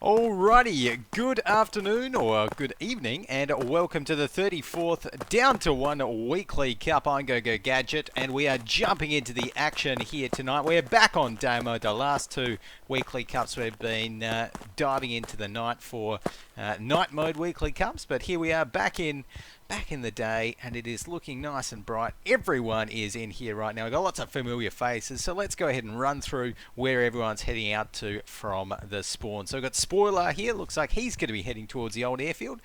Alrighty, good afternoon or good evening, and welcome to the 34th Down to One Weekly Cup. I'm Go Gadget, and we are jumping into the action here tonight. We're back on day mode. The last two weekly cups we've been diving into the night for night mode weekly cups, but here we are back in the day, and it is looking nice and bright. Everyone is in here right now. We've got lots of familiar faces, so let's go ahead and run through where everyone's heading out to from the spawn. So we've got Spoiler here. Looks like he's going to be heading towards the old airfield.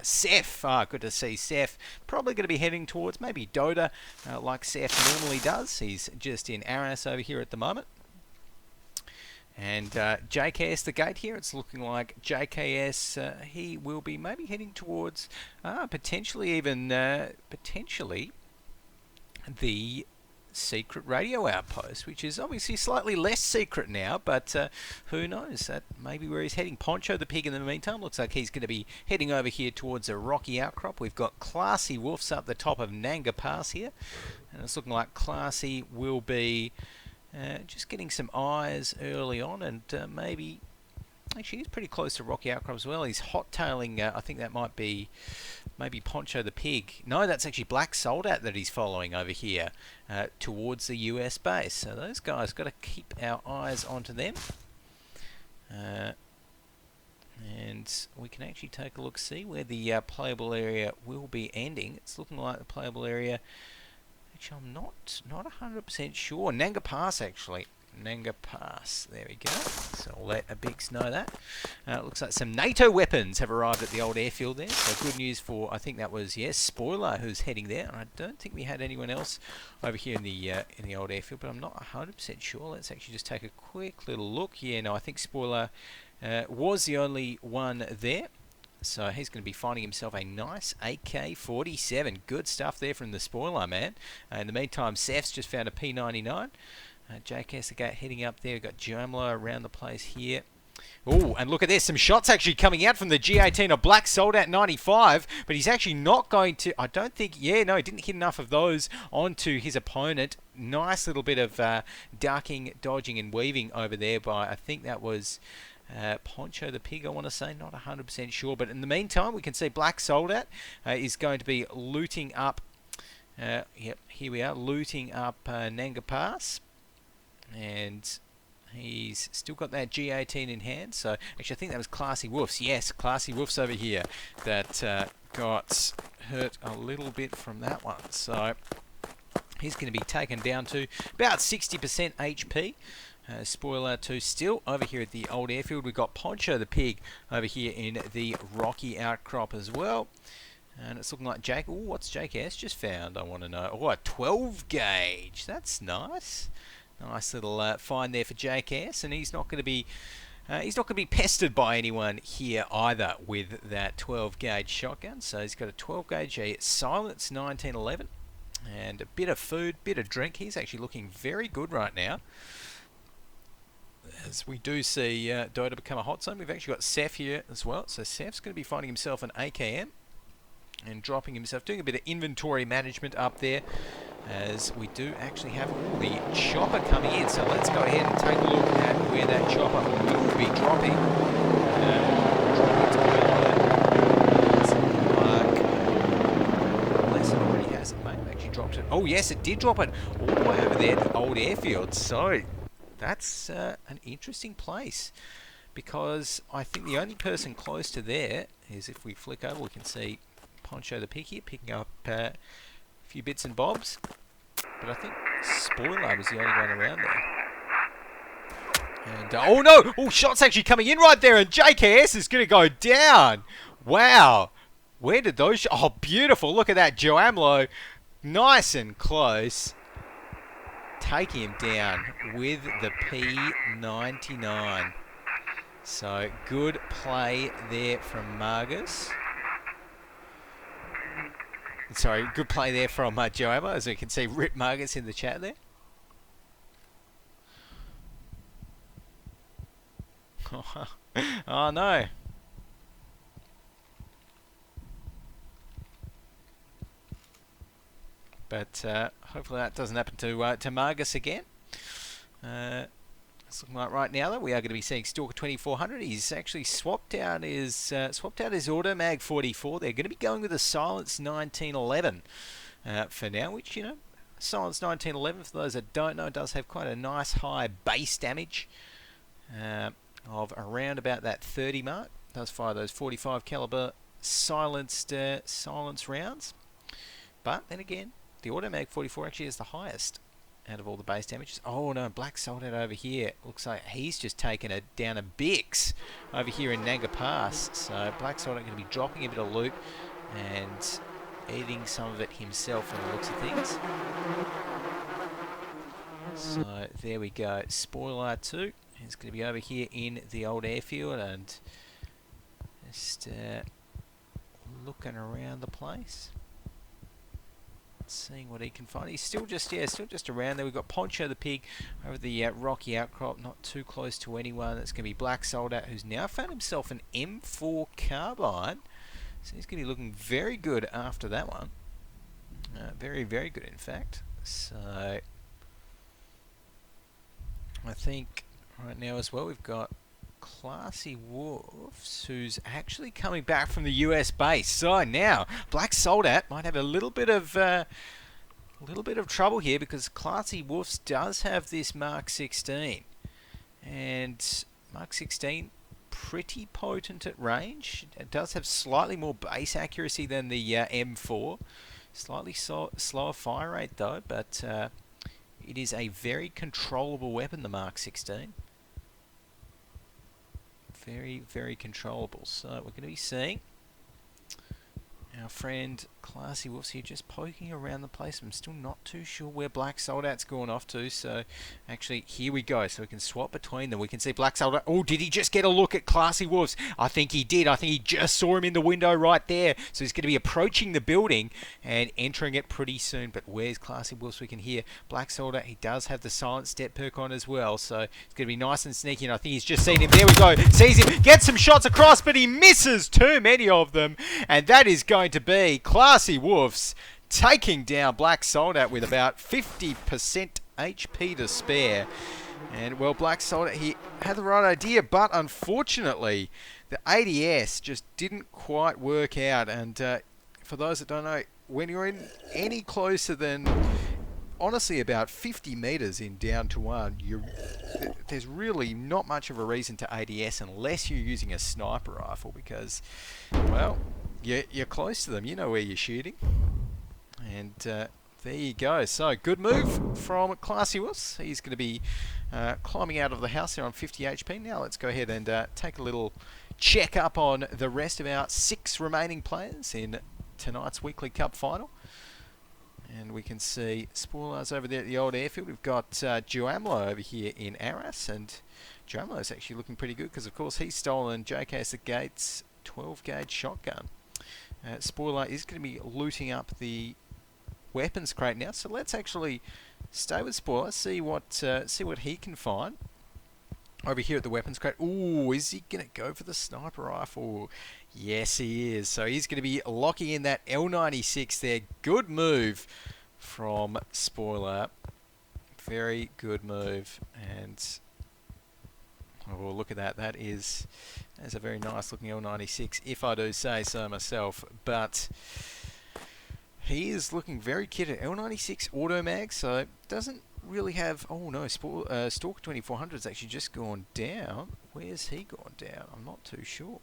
Seth, good to see Seth. Probably going to be heading towards maybe Dota, like Seth normally does. He's just in Aranis over here at the moment. And JKS the gate here, it's looking like JKS, he will be maybe heading towards potentially the secret radio outpost, which is obviously slightly less secret now, but who knows, that may be where he's heading. Poncho the pig in the meantime looks like he's going to be heading over here towards a rocky outcrop. We've got Classy Wolfs up the top of Nanga Pass here, and it's looking like Classy will be just getting some eyes early on, and maybe actually he's pretty close to rocky outcrop as well. He's hot-tailing, I think that might be maybe Poncho the pig. No, that's actually Black Soldat that he's following over here towards the US base. So those guys got to keep our eyes onto them. And we can actually take a look, see where the playable area will be ending. It's looking like the playable area, I'm not 100% sure. Nanga Pass, actually. Nanga Pass. There we go. So I'll let Abix know that. Looks like some NATO weapons have arrived at the old airfield there. So good news for, I think that was, yes, Spoiler who's heading there. And I don't think we had anyone else over here in the old airfield, but I'm not 100% sure. Let's actually just take a quick little look. Yeah, no, I think Spoiler was the only one there. So he's going to be finding himself a nice AK-47. Good stuff there from the Spoiler, man. In the meantime, Seth's just found a P99. JKS the gate heading up there. We've got Jomlo around the place here. Oh, and look at this. Some shots actually coming out from the G18 of Black Soldat 95. But he's actually not going to... I don't think... Yeah, no, he didn't hit enough of those onto his opponent. Nice little bit of ducking, dodging, and weaving over there by... I think that was... Poncho the pig, I want to say, not 100% sure, but in the meantime we can see Black Soldat is going to be looting up yep, here we are, looting up Nanga Pass, and he's still got that G18 in hand. So actually I think that was Classy Wolfs, yes, Classy Wolfs over here that got hurt a little bit from that one. So he's going to be taken down to about 60% HP. Spoiler 2 still over here at the old airfield. We've got Poncho the pig over here in the rocky outcrop as well. And it's looking like Jake. Oh, what's JKS just found? I want to know. Oh, a 12 gauge. That's nice. Nice little find there for JKS, and he's not going to be pestered by anyone here either with that 12 gauge shotgun. So he's got a 12 gauge, a Silence 1911, and a bit of food, bit of drink. He's actually looking very good right now. As we do see Dota become a hot zone. We've actually got Seth here as well. So Seth's going to be finding himself an AKM and dropping himself, doing a bit of inventory management up there, as we do actually have the chopper coming in. So let's go ahead and take a look at where that chopper will be dropping. Unless it already has, it may have actually dropped it. Oh yes, it did drop it all the way over there at the old airfield. So that's an interesting place, because I think the only person close to there is, if we flick over, we can see Poncho the pig here picking up a few bits and bobs. But I think Spoiler was the only one around there. And oh no! Oh, shots actually coming in right there, and JKS is going to go down. Wow! Where did those... Oh, beautiful! Look at that, Joamlo, nice and close, taking him down with the P99. So good play there from Margus. Sorry, good play there from Joama, as we can see Rip Margus in the chat there. Oh no. But hopefully that doesn't happen to Margus again. It's looking like right now, though, we are going to be seeing Stalker 2400. He's actually swapped out his Automag 44. They're going to be going with a Silence 1911 for now, which, you know, Silence 1911, for those that don't know, does have quite a nice high base damage of around about that 30 mark. Does fire those 45 caliber silenced silence rounds. But then again, the Automag 44 actually has the highest out of all the base damages. Oh no, Black Soldat over here. Looks like he's just taken it down a Bix over here in Nanga Pass. So Black Soldat going to be dropping a bit of loot and eating some of it himself from the looks of things. So there we go. Spoiler 2 is going to be over here in the old airfield and just looking around the place. Seeing what he can find. He's still just around there. We've got Poncho the Pig over the rocky outcrop, not too close to anyone. That's going to be Black Soldat, who's now found himself an M4 carbine. So he's going to be looking very good after that one. Very, very good, in fact. So I think right now as well we've got Classy Wolves, who's actually coming back from the US base. So now Black Soldat might have a little bit of trouble here, because Classy Wolves does have this Mark 16, and Mark 16 pretty potent at range. It does have slightly more base accuracy than the M4, slightly slower fire rate though, but it is a very controllable weapon, the Mark 16. Very, very controllable. So we're going to be seeing our friend Classy Wolves here just poking around the place. I'm still not too sure where Black Soldat's gone off to. So actually, here we go. So we can swap between them. We can see Black Soldat. Oh, did he just get a look at Classy Wolves? I think he did. I think he just saw him in the window right there. So he's going to be approaching the building and entering it pretty soon. But where's Classy Wolves? We can hear Black Soldat. He does have the silent step perk on as well. So it's going to be nice and sneaky. And I think he's just seen him. There we go. Sees him. Gets some shots across, but he misses too many of them. And that is going to be Classy Wolves taking down Black Soldat with about 50% HP to spare. And well, Black Soldat, he had the right idea, but unfortunately the ADS just didn't quite work out. And for those that don't know, when you're in any closer than honestly about 50 meters in down to one, there's really not much of a reason to ADS unless you're using a sniper rifle, because, well, you're close to them, you know where you're shooting. And there you go. So good move from Classy Wolves. He's going to be climbing out of the house there on 50 HP. Now let's go ahead and take a little check up on the rest of our 6 remaining players in tonight's Weekly Cup final. And we can see spoilers over there at the old airfield. We've got Joamlo over here in Arras, and Joamlo is actually looking pretty good because, of course, he's stolen JKS at Gates 12-gauge shotgun. Spoiler is going to be looting up the weapons crate now, so let's actually stay with Spoiler, see what he can find over here at the weapons crate. Ooh, is he going to go for the sniper rifle? Yes, he is. So he's going to be locking in that L96 there. Good move from Spoiler. Very good move. And oh, look at that. That's a very nice looking L96, if I do say so myself. But he is looking very kitted. L96 Automag, so doesn't really have... Oh no, Stalker 2400 has actually just gone down. Where's he gone down? I'm not too sure.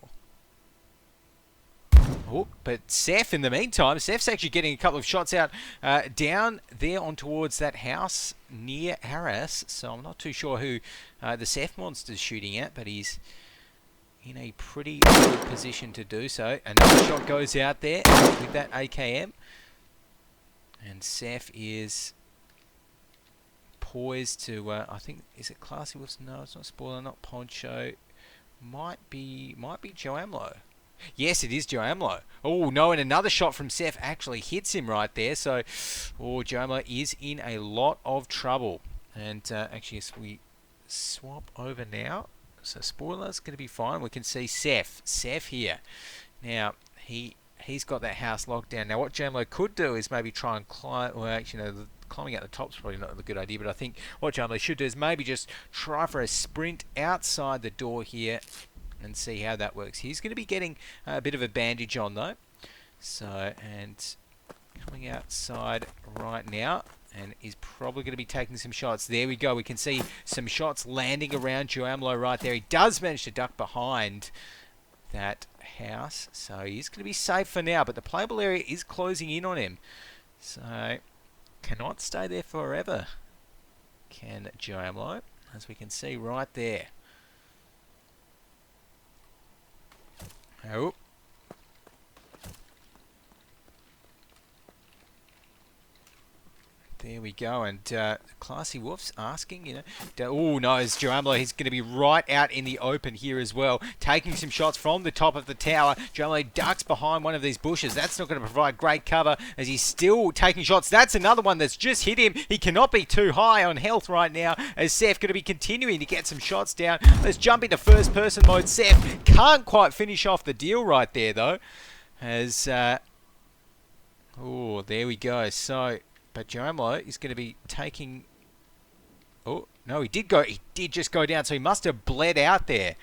Oh, but Seth, in the meantime, Seth's actually getting a couple of shots out down there on towards that house near Arras. So I'm not too sure who the Seth monster's shooting at, but he's in a pretty good position to do so. Another shot goes out there with that AKM. And Seth is poised to, I think, is it Classy Wolves? No, it's not Spoiler, not Poncho. Might be Joamlo. Yes, it is Joamlo. Oh, no, and another shot from Seth actually hits him right there. So, oh, Joamlo is in a lot of trouble. And actually, as we swap over now, so Spoiler's going to be fine. We can see Seth here. Now, he he's got that house locked down. Now what Jamlo could do is maybe try and climb, well actually no, climbing out the top's probably not a good idea, but I think what Jamlo should do is maybe just try for a sprint outside the door here and see how that works. He's going to be getting a bit of a bandage on though. So, and coming outside right now, and he's probably going to be taking some shots. There we go. We can see some shots landing around Jamlo right there. He does manage to duck behind that house, so he's going to be safe for now, but the playable area is closing in on him, so cannot stay there forever, can Jamlo, as we can see right there. Oh, there we go, and Classy Wolf's asking, you know, oh no, it's Jamlo, he's going to be right out in the open here as well, taking some shots from the top of the tower. Jamlo ducks behind one of these bushes. That's not going to provide great cover as he's still taking shots. That's another one that's just hit him. He cannot be too high on health right now, as Seth going to be continuing to get some shots down. Let's jump into first person mode. Seth can't quite finish off the deal right there though, as oh, there we go. So but Jamlo is going to be taking... Oh, no, he did just go down, so he must have bled out there.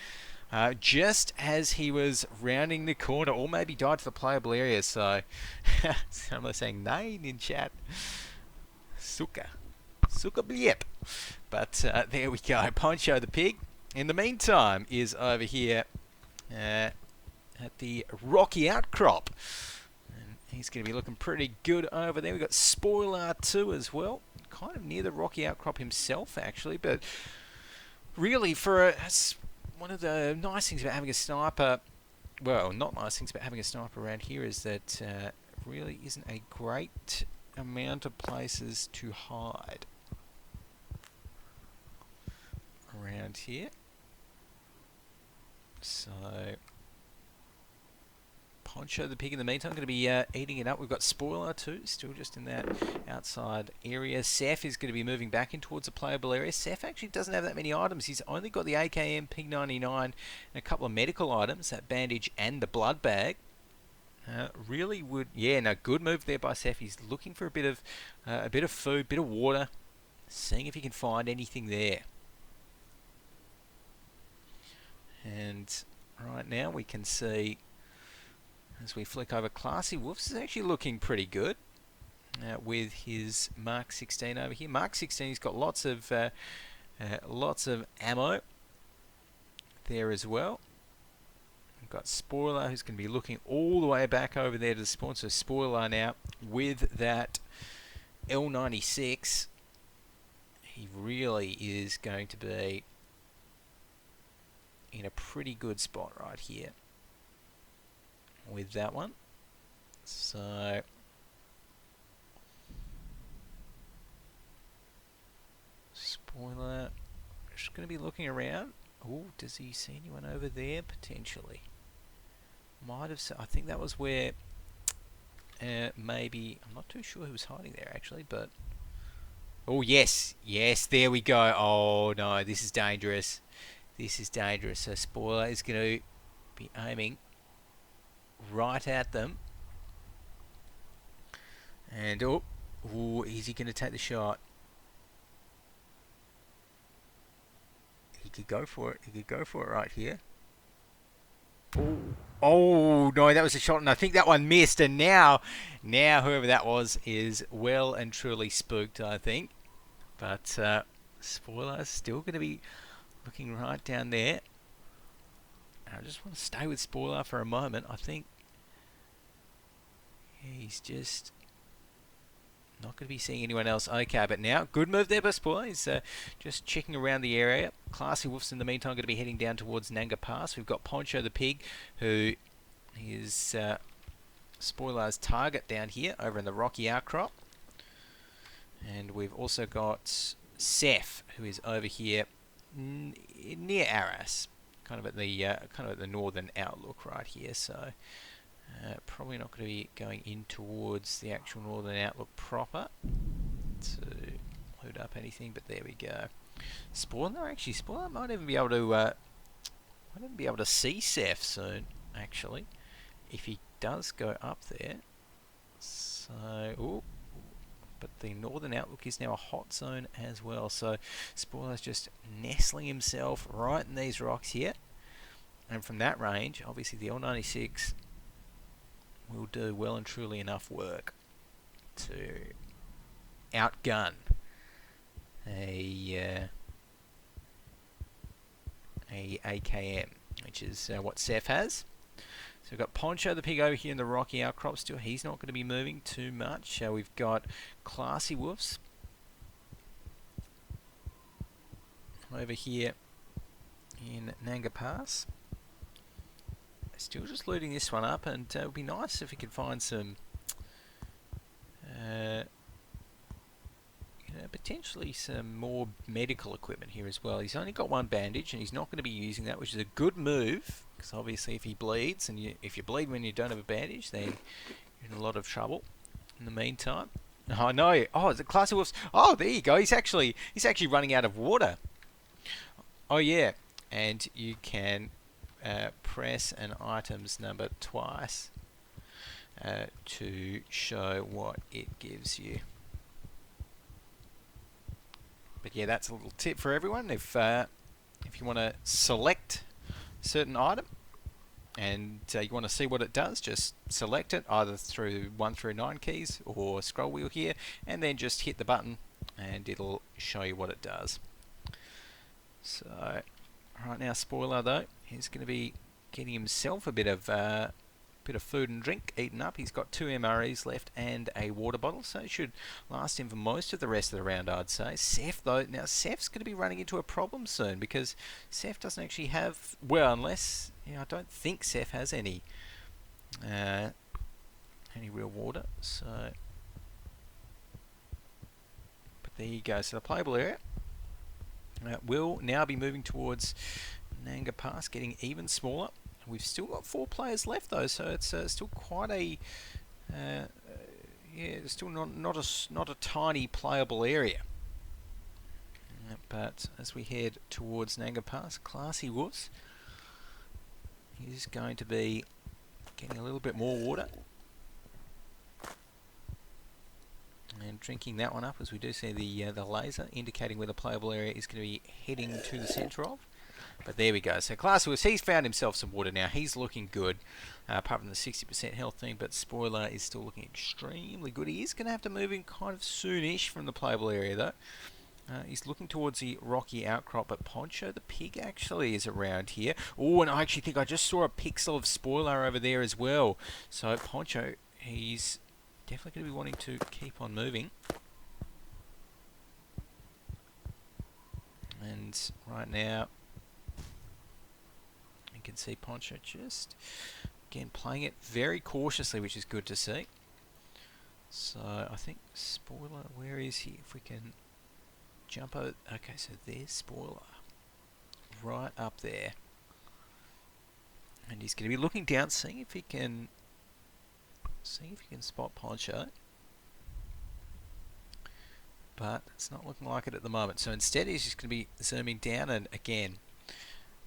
Just as he was rounding the corner, or maybe died to the playable area, so... Jamlo saying nine in chat. Suka bliep. But there we go, Poncho the Pig, in the meantime, is over here at the Rocky Outcrop. He's going to be looking pretty good over there. We've got Spoiler too as well. Kind of near the Rocky Outcrop himself, actually. But really, for one of the nice things about having a sniper... Well, not nice things about having a sniper around here is that really isn't a great amount of places to hide around here. So... Poncho the Pig in the meantime going to be eating it up. We've got Spoiler too, still just in that outside area. Seth is going to be moving back in towards the playable area. Seth actually doesn't have that many items. He's only got the AKM, Pig 99, and a couple of medical items, that bandage and the blood bag. Really would, yeah, no, good move there by Seth. He's looking for a bit of food, bit of water, seeing if he can find anything there. And right now we can see, as we flick over, Classy Wolves is actually looking pretty good with his Mark 16 over here. Mark 16, he's got lots of ammo there as well. We've got Spoiler, who's going to be looking all the way back over there to the spawn. So Spoiler now with that L96, he really is going to be in a pretty good spot right here with that one. So Spoiler just going to be looking around. Oh, does he see anyone over there potentially? Might have. I think that was where maybe, I'm not too sure who was hiding there actually, but oh yes, there we go. Oh no, this is dangerous. This is dangerous. So Spoiler is going to be aiming right at them. And oh, is he going to take the shot? He could go for it. He could go for it right here. Oh no, that was a shot, and I think that one missed. And now whoever that was is well and truly spooked, I think. But Spoiler's still going to be looking right down there. I just want to stay with Spoiler for a moment. I think he's just not going to be seeing anyone else. Okay, but now, good move there by Spoiler. He's just checking around the area. Classy Wolves in the meantime going to be heading down towards Nanga Pass. We've got Poncho the Pig, who is Spoiler's target down here over in the Rocky Outcrop. And we've also got Seth, who is over here near Arras, kind of at the northern outlook right here. So probably not going to be going in towards the actual northern outlook proper to load up anything, but there we go. Spoiler might even be able to see Seth soon, actually, if he does go up there. So, ooh, but the northern outlook is now a hot zone as well. So Spoiler's just nestling himself right in these rocks here. And from that range, obviously the L96 will do well and truly enough work to outgun a AKM, which is what Seth has. So we've got Poncho the Pig over here in the rocky outcrop still. He's not going to be moving too much. We've got Classy Wolves over here in Nanga Pass. Still just looting this one up, and it would be nice if we could find some potentially some more medical equipment here as well. He's only got one bandage and he's not going to be using that, which is a good move, because obviously if he bleeds, and if you bleed when you don't have a bandage, then you're in a lot of trouble in the meantime. Oh no, oh, the Classy Wolves, oh there you go, he's actually running out of water. Oh yeah, and you can press an item's number twice to show what it gives you. But yeah, that's a little tip for everyone. If you want to select a certain item and you want to see what it does, just select it either through 1 through 9 keys or scroll wheel here, and then just hit the button and it'll show you what it does. So right now, Spoiler though, he's going to be getting himself a bit of food and drink eaten up. He's got 2 MREs left and a water bottle, so it should last him for most of the rest of the round, I'd say. Seth though, now Seth's going to be running into a problem soon, because Seth doesn't actually have, well, unless, I don't think Seth has any real water. So, but there you go. So the playable area will now be moving towards Nanga Pass, getting even smaller. We've still got 4 players left though, so it's still quite a it's still not a tiny playable area. But as we head towards Nanga Pass, Classy Wolves is going to be getting a little bit more water and drinking that one up, as we do see the laser indicating where the playable area is going to be heading to the centre of. But there we go. So Classy Wolves, he's found himself some water now. He's looking good, apart from the 60% health thing. But Spoiler is still looking extremely good. He is going to have to move in kind of soonish from the playable area, though. He's looking towards the rocky outcrop, but Poncho the Pig actually is around here. Oh, and I actually think I just saw a pixel of Spoiler over there as well. So Poncho, he's definitely going to be wanting to keep on moving. And right now, you can see Poncho just, again, playing it very cautiously, which is good to see. So I think Spoiler, where is he? If we can jump over, okay, so there's Spoiler, right up there. And he's going to be looking down, seeing if he can spot Poncho. But it's not looking like it at the moment. So instead he's just going to be zooming down, and again,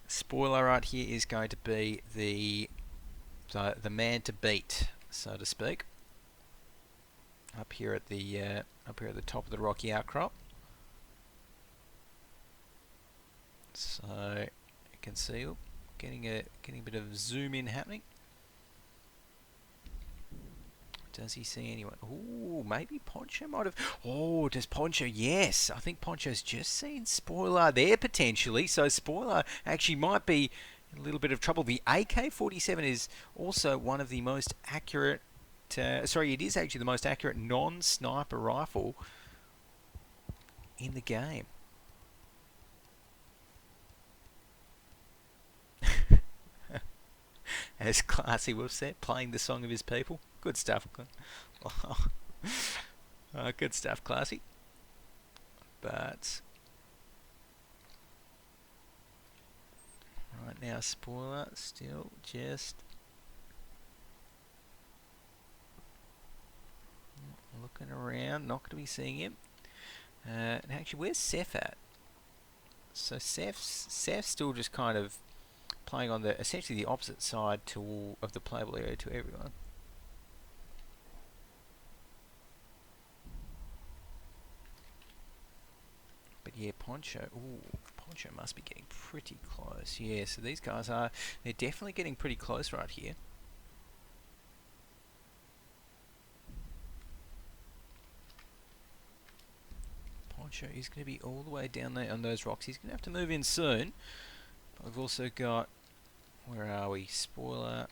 Spoiler right here is going to be the man to beat, so to speak. Up here at the top of the rocky outcrop. So you can see, getting a bit of zoom in happening. Does he see anyone? Oh, maybe Poncho might have. Oh, does Poncho? Yes, I think Poncho's just seen Spoiler there potentially. So Spoiler actually might be in a little bit of trouble. The AK-47 is also one of the most accurate. Sorry, it is actually the most accurate non-sniper rifle in the game. As Classy Wolf said, playing the song of his people. Good stuff. Good stuff, Classy. But right now, Spoiler still just looking around. Not going to be seeing him. And actually, where's Seth at? So Seth's still just kind of playing on the essentially the opposite side of the playable area to everyone. But yeah, Poncho. Ooh, Poncho must be getting pretty close. Yeah, so these guys they're definitely getting pretty close right here. Poncho is going to be all the way down there on those rocks. He's going to have to move in soon. But we've also got, where are we? Spoiler,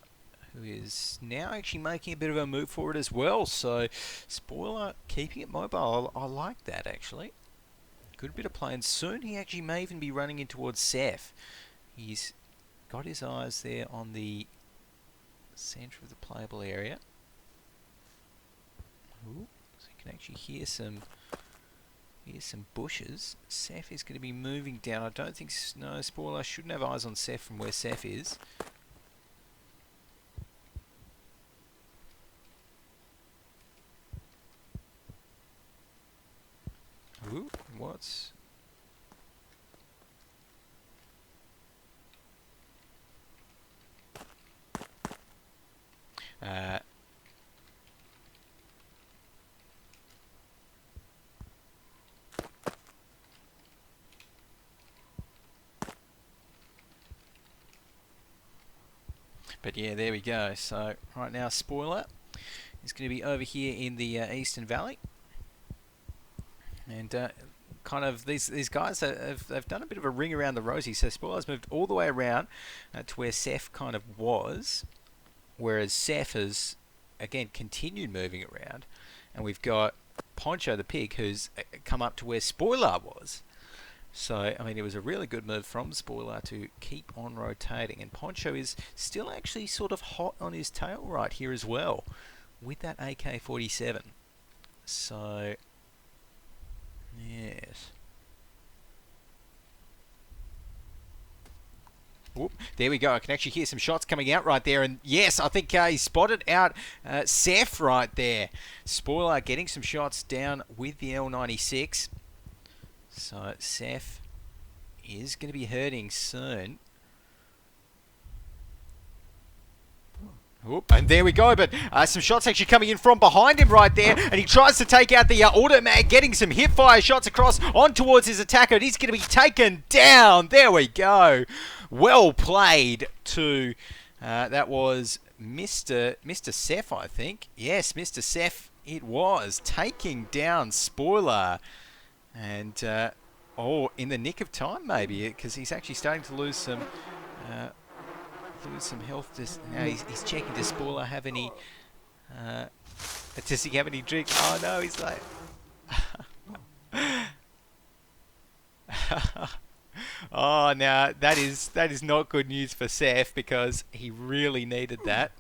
who is now actually making a bit of a move forward as well. So Spoiler keeping it mobile. I like that actually. Good bit of play, and soon he actually may even be running in towards Seth. He's got his eyes there on the centre of the playable area. Ooh, so you can actually hear some bushes. Seth is going to be moving down. I don't think, no, Spoiler shouldn't have eyes on Seth from where Seth is. Ooh, what's... But yeah, there we go. So right now, Spoiler is going to be over here in the Eastern Valley, and kind of these guys they've done a bit of a ring around the rosy. So Spoiler's moved all the way around to where Seth kind of was, whereas Seth has again continued moving around, and we've got Poncho the pig who's come up to where Spoiler was. So, I mean, it was a really good move from Spoiler to keep on rotating. And Poncho is still actually sort of hot on his tail right here as well with that AK-47. So, yes. Whoop, there we go. I can actually hear some shots coming out right there. And yes, I think he spotted out Seth right there. Spoiler getting some shots down with the L96. So Seth is going to be hurting soon. Oop, and there we go, but some shots actually coming in from behind him right there, and he tries to take out the automag, getting some hip fire shots across on towards his attacker, and he's going to be taken down. There we go. Well played to, that was Mr. Seth, I think. Yes, Mr. Seth it was, taking down Spoiler. And, oh, in the nick of time maybe, because he's actually starting to lose some health. Now he's checking, does Spoiler have any, does he have any drink? Oh no, he's like... Oh, now that is not good news for Seth, because he really needed that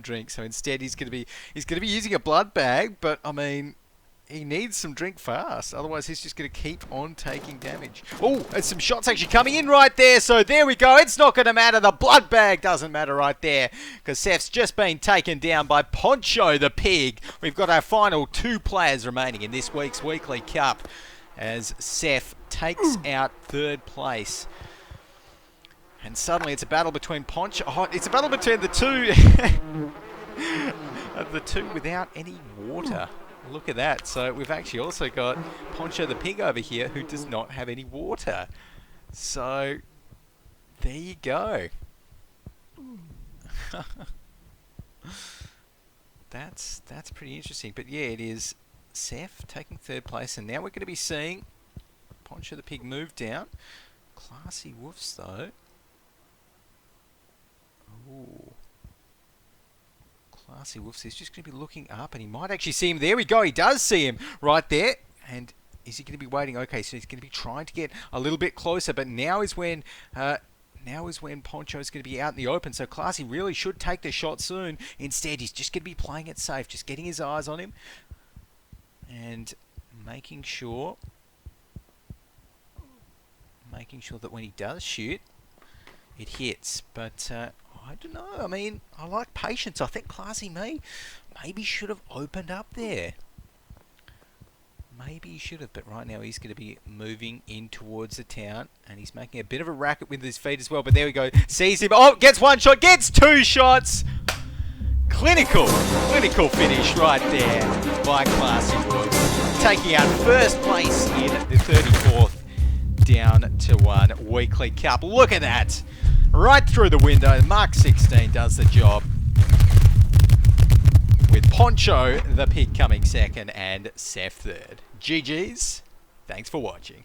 drink. So instead he's going to be using a blood bag, but I mean, he needs some drink fast, otherwise he's just going to keep on taking damage. Oh, and some shots actually coming in right there, so there we go. It's not going to matter. The blood bag doesn't matter right there, because Seth's just been taken down by Poncho the pig. We've got our final 2 players remaining in this week's Weekly Cup, as Seth takes out 3rd place. And suddenly it's a battle between Poncho... Oh, it's a battle between the two... the two without any water. Look at that. So we've actually also got Poncho the pig over here who does not have any water. So there you go. That's pretty interesting. But yeah, it is Seth taking 3rd place, and now we're going to be seeing Poncho the pig move down. Classy woofs though. Ooh. Classy woofs. He's just going to be looking up, and he might actually see him. There we go. He does see him right there. And is he going to be waiting? Okay, so he's going to be trying to get a little bit closer. But now is when Poncho is going to be out in the open. So Classy really should take the shot soon. Instead, he's just going to be playing it safe, just getting his eyes on him and making sure that when he does shoot, it hits. But I don't know. I mean, I like patience. I think Classy maybe should have opened up there. maybe he should have, but right now he's going to be moving in towards the town, and he's making a bit of a racket with his feet as well. But there we go. Sees him. Oh, gets one shot, gets two shots. Clinical finish right there by Classy Woods. Taking out first place in the 34th down to 1 weekly cup. Look at that. Right through the window. Mark 16 does the job. With Poncho, the pig, coming second and Seth third. GG's. Thanks for watching.